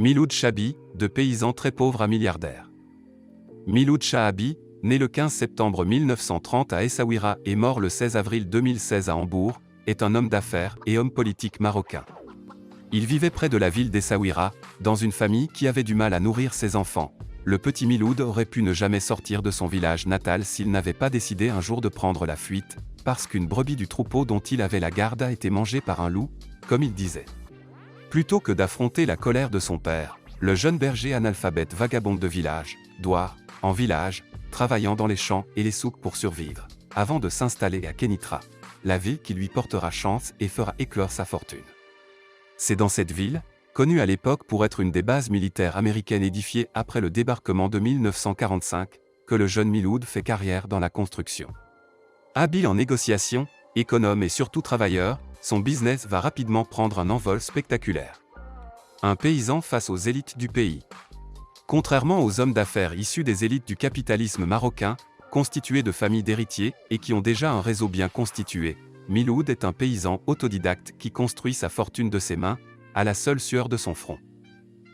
Miloud Chabi, de paysan très pauvre à milliardaire. Miloud Chabi, né le 15 septembre 1930 à Essaouira et mort le 16 avril 2016 à Hambourg, est un homme d'affaires et homme politique marocain. Il vivait près de la ville d'Essaouira, dans une famille qui avait du mal à nourrir ses enfants. Le petit Miloud aurait pu ne jamais sortir de son village natal s'il n'avait pas décidé un jour de prendre la fuite, parce qu'une brebis du troupeau dont il avait la garde a été mangée par un loup, comme il disait. Plutôt que d'affronter la colère de son père, le jeune berger analphabète vagabonde de village, doit, en village, travaillant dans les champs et les souks pour survivre, avant de s'installer à Kénitra, la ville qui lui portera chance et fera éclore sa fortune. C'est dans cette ville, connue à l'époque pour être une des bases militaires américaines édifiées après le débarquement de 1945, que le jeune Miloud fait carrière dans la construction. Habile en négociation, économe et surtout travailleur, son business va rapidement prendre un envol spectaculaire. Un paysan face aux élites du pays. Contrairement aux hommes d'affaires issus des élites du capitalisme marocain, constitués de familles d'héritiers et qui ont déjà un réseau bien constitué, Miloud est un paysan autodidacte qui construit sa fortune de ses mains, à la seule sueur de son front.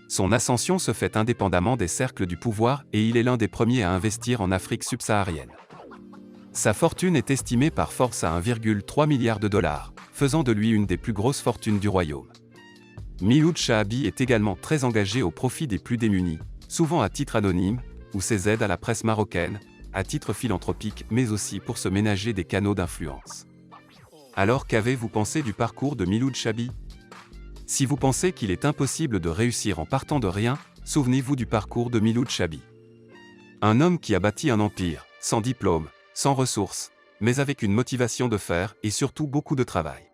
Son ascension se fait indépendamment des cercles du pouvoir et il est l'un des premiers à investir en Afrique subsaharienne. Sa fortune est estimée par Forbes à 1,3 milliard de dollars, faisant de lui une des plus grosses fortunes du royaume. Miloud Chabi est également très engagé au profit des plus démunis, souvent à titre anonyme, ou ses aides à la presse marocaine, à titre philanthropique mais aussi pour se ménager des canaux d'influence. Alors qu'avez-vous pensé du parcours de Miloud Chabi? Si vous pensez qu'il est impossible de réussir en partant de rien, souvenez-vous du parcours de Miloud Chabi. Un homme qui a bâti un empire, sans diplôme, sans ressources, mais avec une motivation de fer et surtout beaucoup de travail.